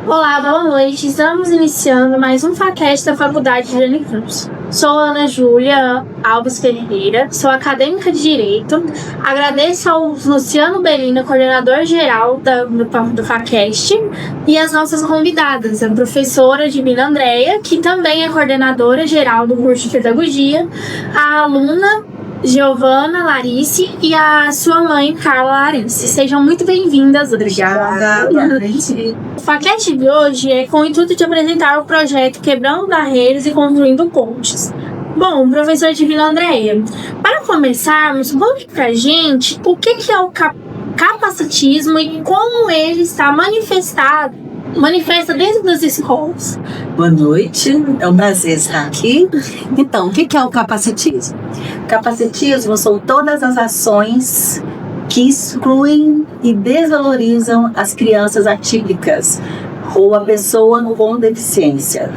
Olá, boa noite. Estamos iniciando mais um FAQuest da Faculdade de Unicruz. Sou Ana Júlia Alves Ferreira, sou acadêmica de Direito. Agradeço ao Luciano Belina, coordenador-geral do FAQuest, e as nossas convidadas, a professora Divina Andréia, que também é coordenadora-geral do curso de Pedagogia, a aluna Giovana Larice e a sua mãe, Carla Larice. Sejam muito bem-vindas. Obrigada. O FAQuest de hoje é com o intuito de apresentar o projeto Quebrando Barreiras e Construindo Pontes. Bom, professora Divina Andréia, para começarmos, conte pra gente o que é o capacitismo e como ele está manifesta dentro das escolas. Boa noite, é um prazer estar aqui. Então, o que é o capacitismo? Capacitismo são todas as ações que excluem e desvalorizam as crianças atípicas ou a pessoa com deficiência.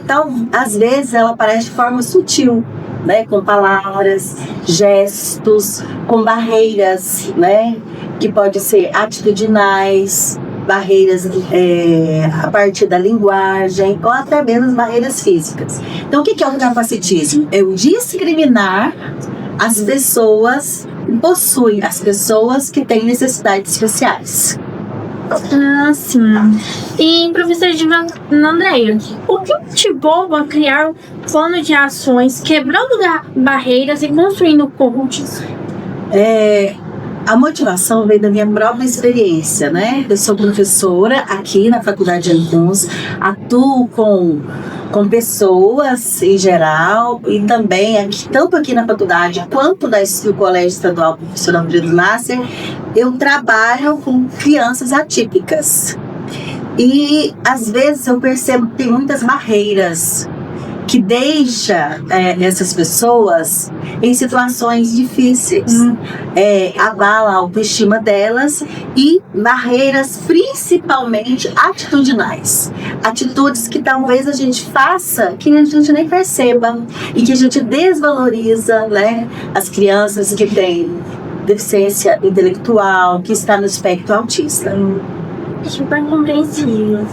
Então, às vezes ela aparece de forma sutil, né, com palavras, gestos, com barreiras, né, que pode ser atitudinais, barreiras a partir da linguagem ou até mesmo barreiras físicas. Então, o que é o capacitismo? É o discriminar as pessoas que possuem, as pessoas que têm necessidades especiais. Ah, sim. E, professora Divina Andréia, o que motivou a criar um plano de ações quebrando barreiras e construindo pontes? A motivação veio da minha própria experiência, né? Eu sou professora aqui na Faculdade de Unicruz, atuo com pessoas em geral e também aqui, tanto aqui na faculdade quanto no Colégio Estadual Professor Andrido Nasser, eu trabalho com crianças atípicas. E às vezes eu percebo que tem muitas barreiras que deixa essas pessoas em situações difíceis, abala a autoestima delas e barreiras principalmente atitudinais, atitudes que talvez a gente faça que a gente nem perceba e que a gente desvaloriza, né, as crianças que têm deficiência intelectual, que está no espectro autista. Super compreensível.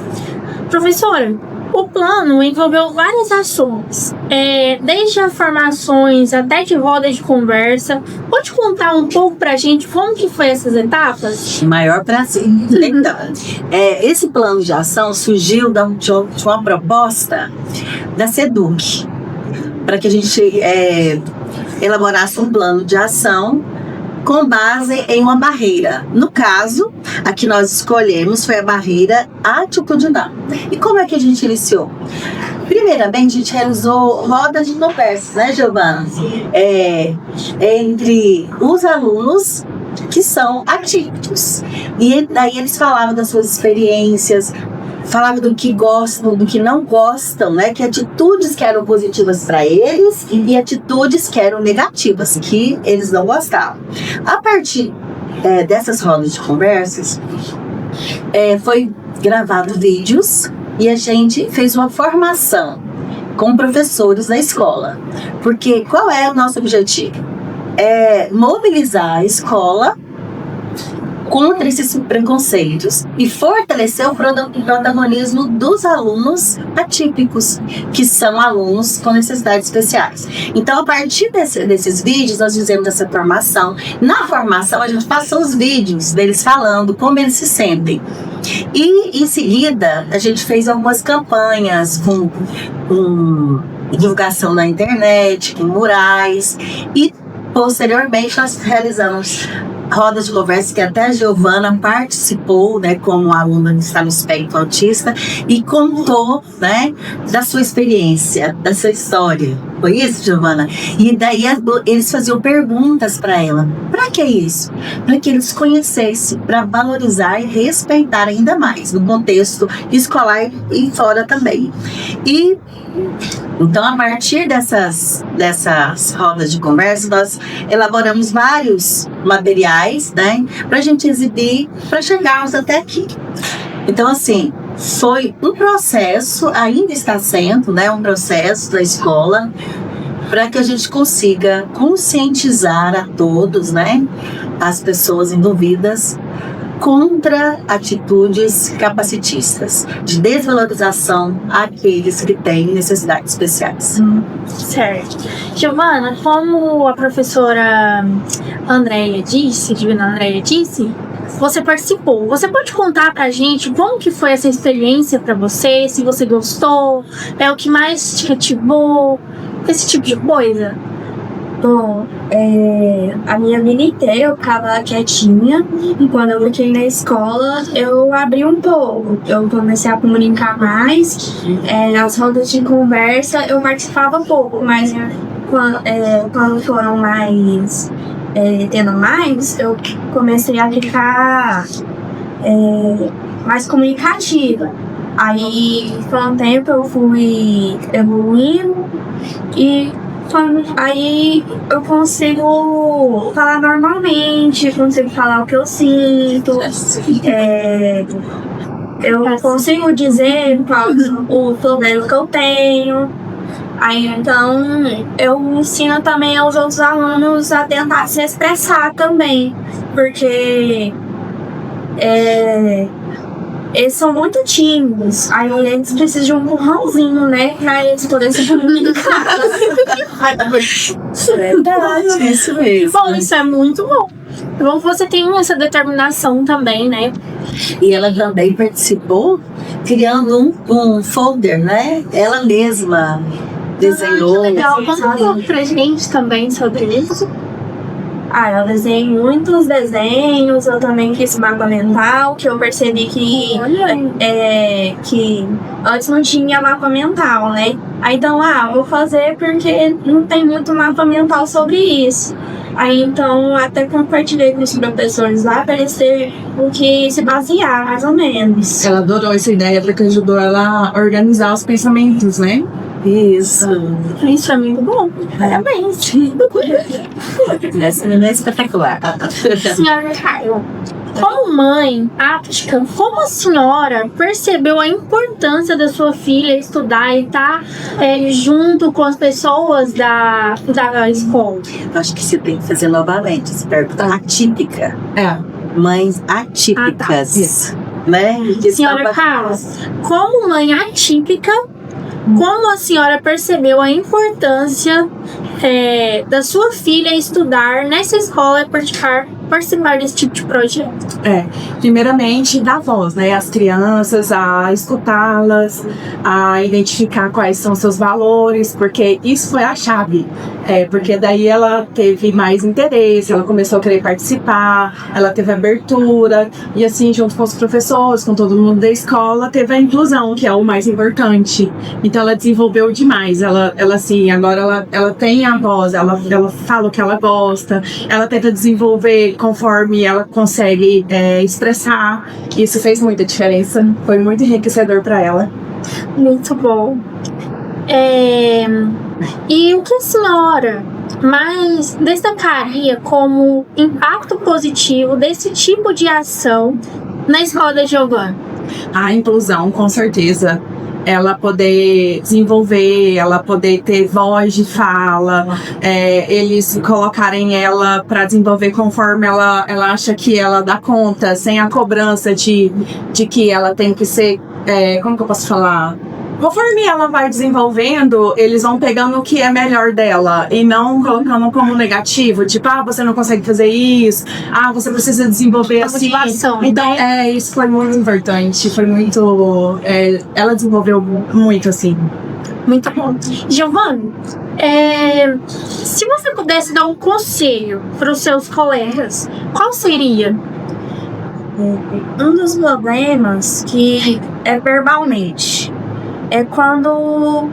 Professora, o plano envolveu várias ações, desde formações até de rodas de conversa. Pode contar um pouco pra gente como que foi essas etapas? Maior prazer. Então, esse plano de ação surgiu de uma proposta da SEDUC, para que a gente elaborasse um plano de ação com base em uma barreira. No caso, a que nós escolhemos foi a barreira atitudinal. E como é que a gente iniciou? Primeiramente, a gente realizou rodas de conversa, né, Giovana? Entre os alunos que são atípicos. E daí eles falavam das suas experiências, falavam do que gostam, do que não gostam, né? Que atitudes que eram positivas para eles e atitudes que eram negativas, que eles não gostavam. A partir dessas rodas de conversas, foi gravado vídeos e a gente fez uma formação com professores da escola. Porque qual é o nosso objetivo? É mobilizar a escola contra esses preconceitos e fortalecer o protagonismo dos alunos atípicos, que são alunos com necessidades especiais. Então, a partir desses vídeos, nós fizemos essa formação. Na formação, a gente passou os vídeos deles falando como eles se sentem. E, em seguida, a gente fez algumas campanhas com divulgação na internet, com murais, e posteriormente nós realizamos rodas de conversa que até a Giovana participou, né, como aluna que está no espectro autista, e contou, né, da sua experiência, da sua história. Foi isso, Giovana? E daí eles faziam perguntas para ela. Para que isso? Para que eles conhecessem, para valorizar e respeitar ainda mais no contexto escolar e fora também. E então, a partir dessas rodas de conversa, nós elaboramos vários materiais, né, para a gente exibir, para chegarmos até aqui. Então, assim, foi um processo, ainda está sendo, né, um processo da escola, para que a gente consiga conscientizar a todos, né, as pessoas envolvidas, contra atitudes capacitistas, de desvalorização àqueles que têm necessidades especiais. Certo. Giovana, como a professora Andréia disse, Divina Andréia disse, você participou. Você pode contar pra gente como que foi essa experiência pra você, se você gostou, o que mais te cativou, esse tipo de coisa? Bom, a minha vida inteira eu ficava quietinha e quando eu entrei na escola eu abri um pouco. Eu comecei a comunicar mais, nas rodas de conversa eu participava pouco, mas quando foram mais tendo mais, eu comecei a ficar mais comunicativa. Aí com o tempo eu fui evoluindo e aí eu consigo falar normalmente, consigo falar o que eu sinto, eu consigo dizer qual o problema que eu tenho. Aí então eu ensino também aos outros alunos a tentar se expressar também, porque eles são muito tímidos, aí eles precisam de um empurrãozinho, né? Pra eles poderem se comunicar. Verdade, isso mesmo. Bom, isso é muito bom. Bom, você tem essa determinação também, né? E ela também participou criando um folder, né? Ela mesma desenhou. Que legal. Conta pra gente também sobre isso. Eu desenhei muitos desenhos, eu também fiz mapa mental, que eu percebi que antes não tinha mapa mental, né? Aí então, vou fazer porque não tem muito mapa mental sobre isso. Aí então, até compartilhei com os professores lá para eles terem o que se basear, mais ou menos. Ela adorou essa ideia porque ajudou ela a organizar os pensamentos, né? Isso. Isso é muito bom. Parabéns. Essa é espetacular. Senhora Caio, como mãe áptica, como a senhora percebeu a importância da sua filha estudar e estar junto com as pessoas da escola? Acho que você tem que fazer novamente essa pergunta atípica. Mães atípicas. Isso. Né? Senhora Carla, como mãe atípica, como a senhora percebeu a importância da sua filha estudar nessa escola e participar desse tipo de projeto? Primeiramente, dar voz, né? As crianças, a escutá-las, a identificar quais são seus valores, porque isso foi a chave. Porque daí ela teve mais interesse, ela começou a querer participar, ela teve abertura, e assim, junto com os professores, com todo mundo da escola, teve a inclusão, que é o mais importante. Então ela desenvolveu demais, ela assim, agora ela tem a voz, ela fala o que ela gosta, ela tenta desenvolver conforme ela consegue expressar. Isso fez muita diferença, foi muito enriquecedor para ela. Muito bom. E o que a senhora mais destacaria como impacto positivo desse tipo de ação na escola da Giovana? A inclusão, com certeza. Ela poder desenvolver, ela poder ter voz de fala, eles colocarem ela para desenvolver conforme ela acha que ela dá conta, sem a cobrança de que ela tem que ser, como que eu posso falar? Conforme ela vai desenvolvendo, eles vão pegando o que é melhor dela e não colocando como negativo, tipo, você não consegue fazer isso, você precisa desenvolver assim. Motivação, então, isso foi muito importante, foi muito... ela desenvolveu muito, assim. Muito bom. Giovana, se você pudesse dar um conselho para os seus colegas, qual seria? Um dos problemas que é verbalmente. É quando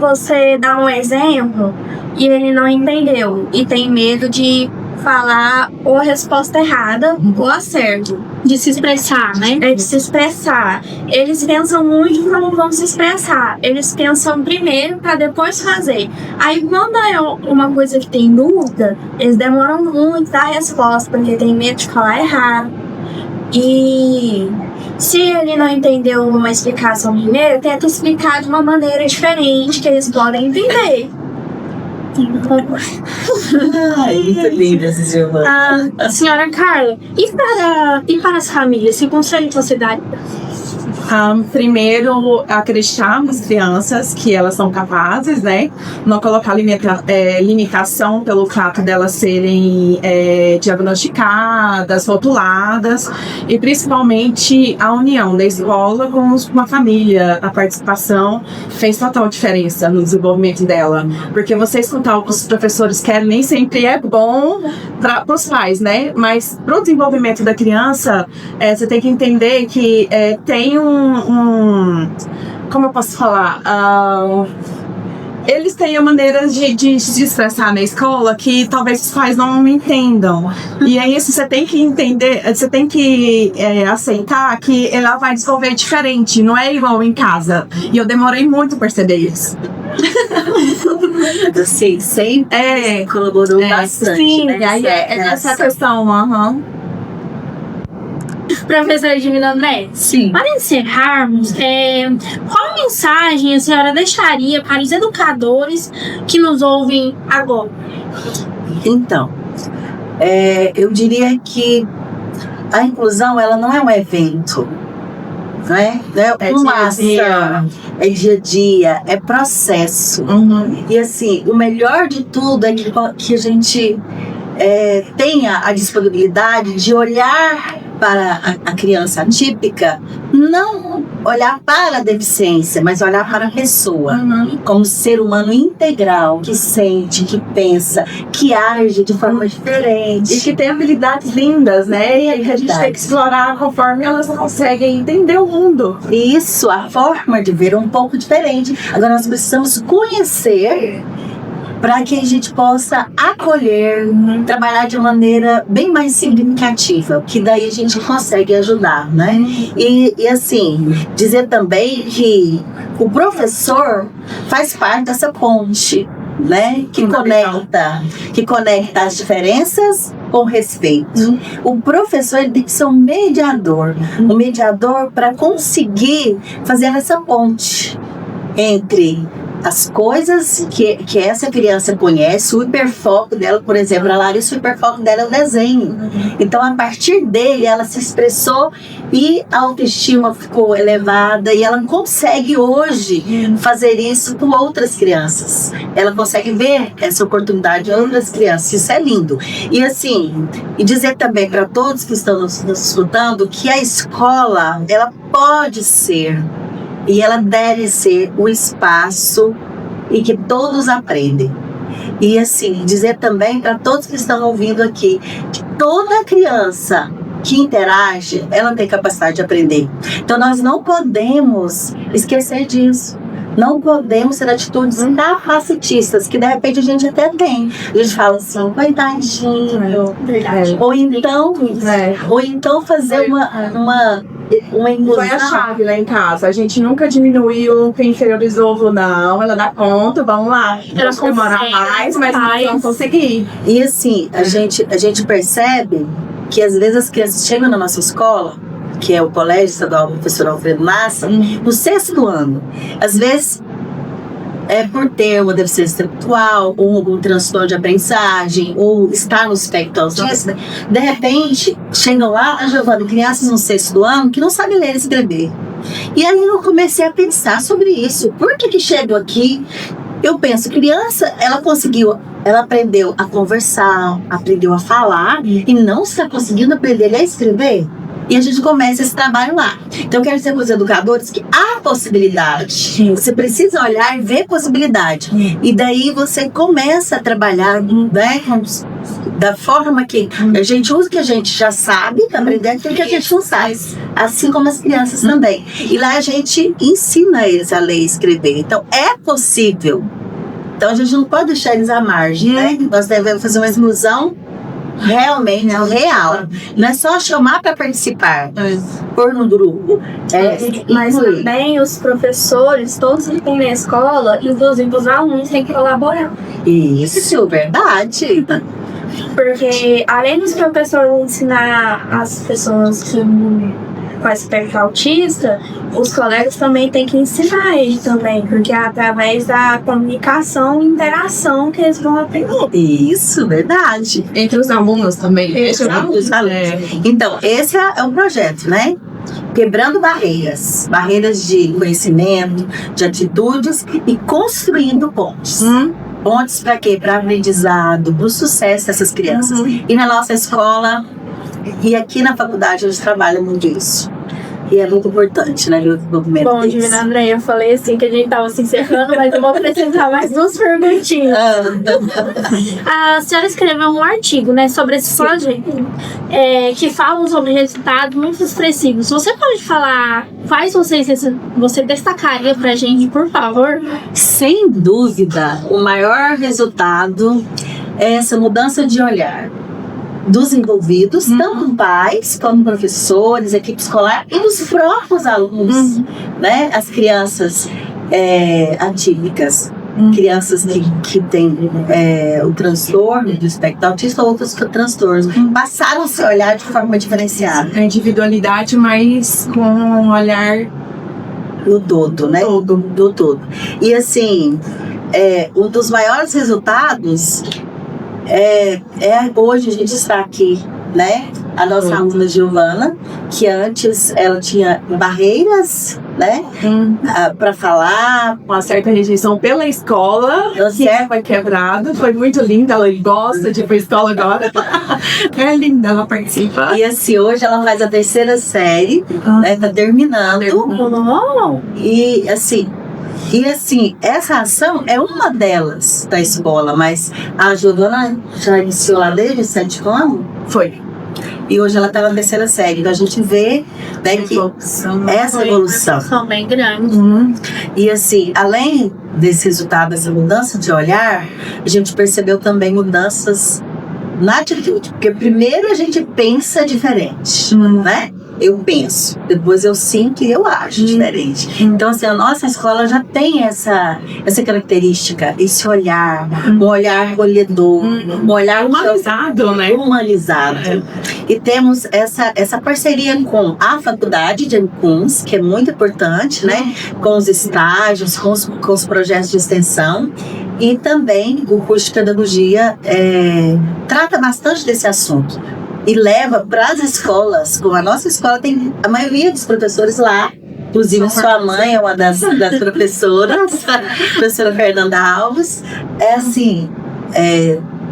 você dá um exemplo e ele não entendeu e tem medo de falar ou a resposta errada ou a certo. De se expressar, né? De se expressar. Eles pensam muito em como vão se expressar. Eles pensam primeiro para depois fazer. Aí quando é uma coisa que tem dúvida, eles demoram muito a dar resposta porque tem medo de falar errado. E se ele não entendeu uma explicação primeiro, tenta explicar de uma maneira diferente que eles podem entender. Ai, muito linda essa Giovana. Senhora Carla, e para as famílias, que conselho você daria? Primeiro, acreditar nas crianças que elas são capazes, né? Não colocar limitação pelo fato delas serem diagnosticadas, rotuladas, e principalmente a união da escola com a família. A participação fez total diferença no desenvolvimento dela, porque você escutar o que os professores querem nem sempre é bom para os pais, né? Mas para o desenvolvimento da criança, você tem que entender que tem como eu posso falar? Eles têm maneiras de se expressar na escola que talvez os pais não entendam. E aí você tem que entender, você tem que aceitar que ela vai desenvolver diferente, não é igual em casa. E eu demorei muito a perceber isso. Você sempre colaborou bastante. Sim, né? e aí essa questão, Professora Edmila André, Sim. para encerrarmos, qual mensagem a senhora deixaria para os educadores que nos ouvem agora? Então, eu diria que a inclusão, ela não é um evento, né? Não é uma ação, é dia a dia, é processo. E assim, o melhor de tudo é que a gente tenha a disponibilidade de olhar para a criança atípica, não olhar para a deficiência, mas olhar para a pessoa, como ser humano integral, que sente, que pensa, que age de forma diferente. E que tem habilidades lindas, né? E que a gente tem que explorar conforme elas conseguem entender o mundo. Isso, a forma de ver é um pouco diferente. Agora nós precisamos conhecer para que a gente possa acolher, trabalhar de maneira bem mais significativa, que daí a gente consegue ajudar, né? E assim, dizer também que o professor faz parte dessa ponte, né? Que conecta as diferenças com respeito. O professor ele tem que ser um mediador para conseguir fazer essa ponte entre as coisas que essa criança conhece, o hiperfoco dela, por exemplo, a Larissa, o hiperfoco dela é o desenho. Então, a partir dele, ela se expressou e a autoestima ficou elevada e ela consegue hoje fazer isso com outras crianças. Ela consegue ver essa oportunidade em outras crianças. Isso é lindo. E assim, e dizer também para todos que estão nos escutando que a escola, ela pode ser e ela deve ser o espaço em que todos aprendem. E assim, dizer também para todos que estão ouvindo aqui, que toda criança que interage, ela tem capacidade de aprender. Então nós não podemos esquecer disso. Não podemos ter atitudes capacitistas, que de repente a gente até tem. A gente fala assim, coitadinho. Verdade. Ou então fazer uma inclusão. Foi a chave lá em casa. A gente nunca diminuiu, nunca inferiorizou, não. Ela dá conta, vamos lá. Ela demora mais, mas não vamos conseguir. E assim, a gente percebe que às vezes as crianças chegam na nossa escola, que é o Colégio Estadual Professor Alfredo Massa, no 6º ano. Às vezes, por ter uma deficiência intelectual, ou algum transtorno de aprendizagem, ou estar no espectro autista, de repente, chegam lá, a Giovana, crianças no 6º ano, que não sabem ler e escrever. E aí eu comecei a pensar sobre isso. Por que chegam aqui? Eu penso, criança, ela aprendeu a conversar, aprendeu a falar, e não está conseguindo aprender a escrever? E a gente começa esse trabalho lá. Então, eu quero dizer para os educadores que há possibilidade. Você precisa olhar e ver possibilidade. E daí você começa a trabalhar, né, da forma que a gente usa o que a gente já sabe, para aprender aquilo que a gente não sabe. Assim como as crianças também. E lá a gente ensina eles a ler e escrever. Então, é possível. Então, a gente não pode deixar eles à margem, né? Nós devemos fazer uma inclusão realmente real. Não é só chamar para participar, pôr no grupo. Mas também os professores, todos que tem na escola, inclusive os alunos, têm que colaborar. Isso, verdade. Porque além dos professores ensinar as pessoas com espectro autista, os colegas também têm que ensinar ele também, porque é através da comunicação e interação que eles vão aprender. Isso, verdade. Entre os alunos também. Então, esse é o projeto, né? Quebrando barreiras de conhecimento, de atitudes e construindo pontes. Pontes para quê? Para aprendizado, para o sucesso dessas crianças. E na nossa escola e aqui na faculdade a gente trabalha muito isso. E é muito importante, né? O desenvolvimento Bom, Divina Andréia, eu falei assim que a gente tava se encerrando, mas eu vou apresentar mais duas perguntinhas. A senhora escreveu um artigo, né, sobre esse projeto, que falam sobre resultados muito expressivos. Você pode falar quais você destacaria pra gente, por favor? Sem dúvida, o maior resultado é essa mudança de olhar dos envolvidos, tanto pais como professores, equipe escolar e dos próprios alunos, né? As crianças atípicas, crianças que têm o transtorno do espectro autista ou outros transtornos, passaram a se olhar de forma diferenciada. A individualidade, mas com um olhar no todo, né? Do todo. E assim, um dos maiores resultados hoje a gente está aqui, né? A nossa aluna Giovana, que antes ela tinha barreiras, né? Para falar. Uma certa rejeição pela escola, foi quebrada, foi muito linda, ela gosta de ir pra escola agora. É linda, ela participa. E assim, hoje ela faz a 3ª série, né? Tá terminando. E assim, essa ação é uma delas da escola, mas a Giovana já iniciou lá desde 7 anos? Foi. E hoje ela está na 3ª série. Então a gente vê, né, que essa evolução bem grande. E assim, além desse resultado, dessa mudança de olhar, a gente percebeu também mudanças na atitude. Porque primeiro a gente pensa diferente, né? Eu penso, depois eu sinto e eu acho diferente. Então, assim, a nossa escola já tem essa característica, esse olhar, um olhar acolhedor, um olhar humanizado, né? Humanizado. E temos essa parceria com a faculdade de Aricuns, que é muito importante, né? Com os estágios, com os projetos de extensão. E também o curso de pedagogia trata bastante desse assunto. E leva para as escolas, como a nossa escola tem a maioria dos professores lá, inclusive sua mãe é uma das professoras, a professora Fernanda Alves,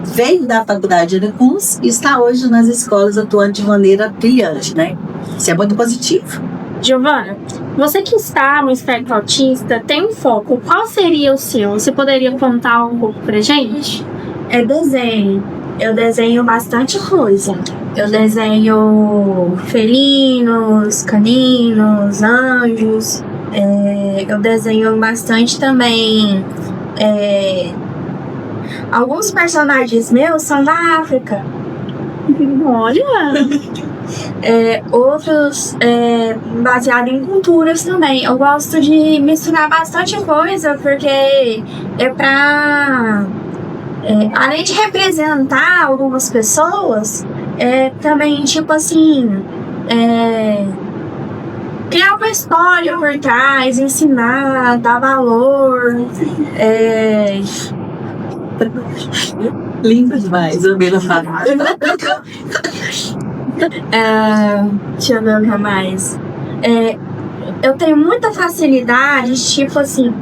veio da faculdade de Aricuns e está hoje nas escolas atuando de maneira brilhante, né? Isso é muito positivo. Giovana, você que está no espectro autista, tem um foco, qual seria o seu? Você poderia contar um pouco pra gente? É desenho. Eu desenho bastante coisa. Eu desenho felinos, caninos, anjos. Eu desenho bastante também. Alguns personagens meus são da África. Olha! Outros baseados em culturas também. Eu gosto de misturar bastante coisa porque é pra... além de representar algumas pessoas, também, tipo assim, criar uma história por trás, ensinar, dar valor. Lindo demais, eu mesmo falo. Deixa eu ver o que mais. Eu tenho muita facilidade, tipo assim,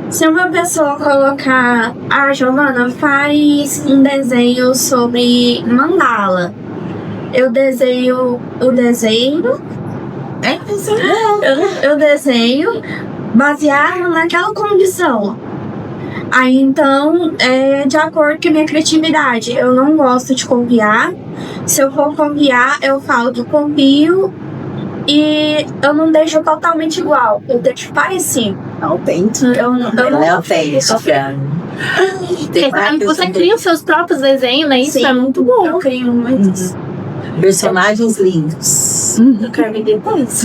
se uma pessoa colocar, Giovana, faz um desenho sobre mandala. Eu desenho o desenho. Eu desenho baseado naquela condição. Aí então, de acordo com a minha criatividade. Eu não gosto de copiar. Se eu for copiar, eu falo que copio e eu não deixo totalmente igual. Eu deixo parecido. Autêntico. Eu não é autêntico. Você cria os seus próprios desenhos, né? Isso é muito bom. Eu crio muitos. Personagens lindos. Eu quero me depois.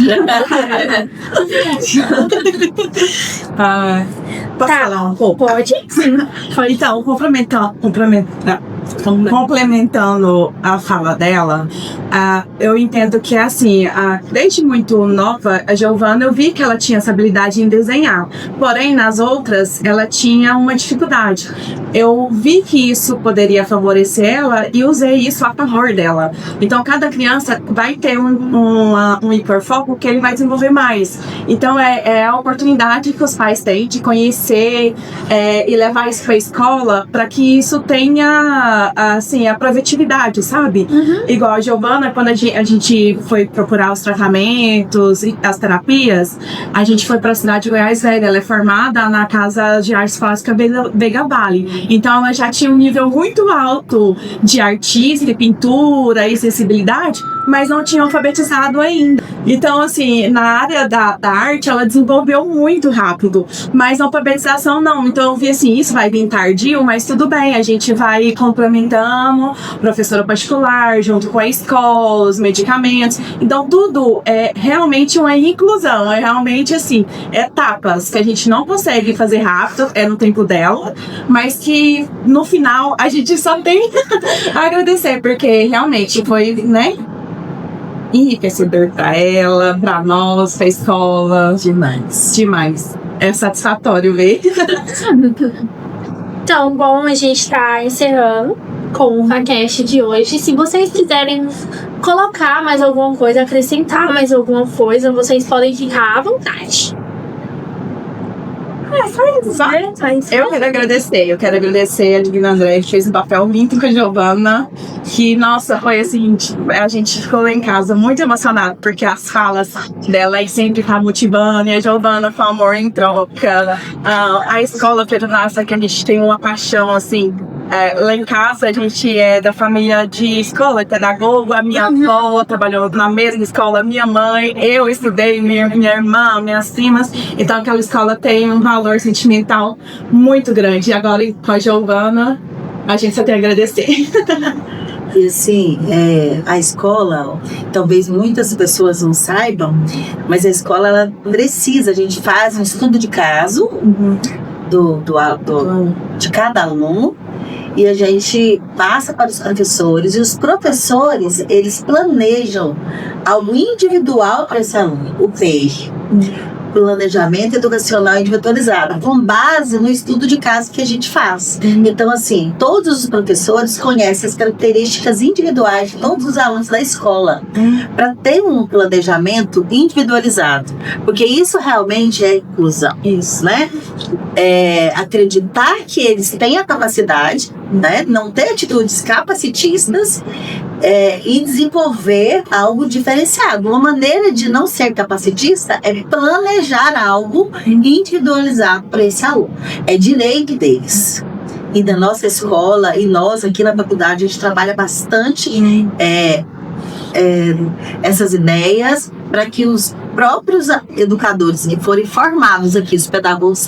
Posso falar um pouco? Pode? Então, complementar complementando a fala dela, eu entendo que é assim, desde muito nova, a Giovana, eu vi que ela tinha essa habilidade em desenhar, porém nas outras ela tinha uma dificuldade. Eu vi que isso poderia favorecer ela e usei isso a favor dela. Então cada criança vai ter um hiperfoco que ele vai desenvolver mais. Então é a oportunidade que os pais têm de conhecer e levar isso para a escola para que isso tenha assim, a produtividade, sabe? Igual a Giovana, quando a gente foi procurar os tratamentos e as terapias, a gente foi para a cidade de Goiás Velha. Ela é formada na Casa de Artes Plásticas Veiga Vale. Então ela já tinha um nível muito alto de artista, pintura e sensibilidade, mas não tinha alfabetizado ainda. Então, assim, na área da arte, ela desenvolveu muito rápido, mas na alfabetização não. Então eu vi assim, isso vai vir tardio, mas tudo bem, a gente vai complementando, professora particular, junto com a escola, os medicamentos. Então tudo é realmente uma inclusão, é realmente assim, etapas que a gente não consegue fazer rápido, é no tempo dela, mas que no final a gente só tem a agradecer, porque realmente foi, né, enriquecedor pra ela, pra nós, pra escola. Demais. É satisfatório ver. Então, bom, a gente tá encerrando com o podcast de hoje. Se vocês quiserem colocar mais alguma coisa, acrescentar mais alguma coisa, vocês podem ficar à vontade. Eu quero agradecer a Divina André, que fez um papel lindo com a Giovana, que, nossa, foi assim, a gente ficou lá em casa muito emocionado, porque as falas dela sempre tá motivando, e a Giovana com amor em troca. A escola Pedro Nossa, que a gente tem uma paixão, assim, lá em casa a gente é da família de escola, pedagogo, a minha avó trabalhou na mesma escola, minha mãe, eu estudei, minha irmã, minhas primas, então aquela escola tem um valor sentimental muito grande. E agora com a Giovana, a gente só tem a agradecer. E assim, a escola, talvez muitas pessoas não saibam, mas a escola ela precisa, a gente faz um estudo de caso de cada aluno, e a gente passa para os professores, e os professores, eles planejam algo individual para esse aluno, o PEI. Planejamento Educacional Individualizado, com base no estudo de caso que a gente faz. Então, assim, todos os professores conhecem as características individuais de todos os alunos da escola, para ter um planejamento individualizado, porque isso realmente é inclusão. Isso, né? Acreditar que eles têm a capacidade, né? Não ter atitudes capacitistas, e desenvolver algo diferenciado. Uma maneira de não ser capacitista é planejar algo individualizado para esse aluno. É direito deles. E da nossa escola, e nós aqui na faculdade, a gente trabalha bastante essas ideias para que os próprios educadores que forem formados aqui, os pedagogos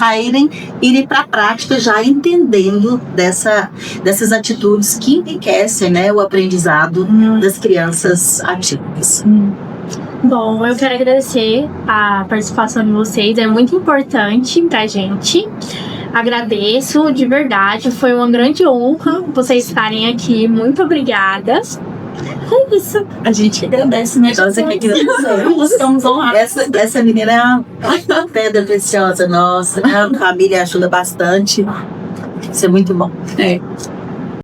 irem para a prática já entendendo dessas atitudes que enriquecem, né, o aprendizado das crianças ativas. Bom, eu quero agradecer a participação de vocês, é muito importante pra gente. Agradeço de verdade, foi uma grande honra vocês estarem aqui. Muito obrigada. É isso. A gente agradece, né? Nós aqui agradecemos. Estamos honrados. Essa menina é uma pedra preciosa nossa. A família ajuda bastante. Isso é muito bom.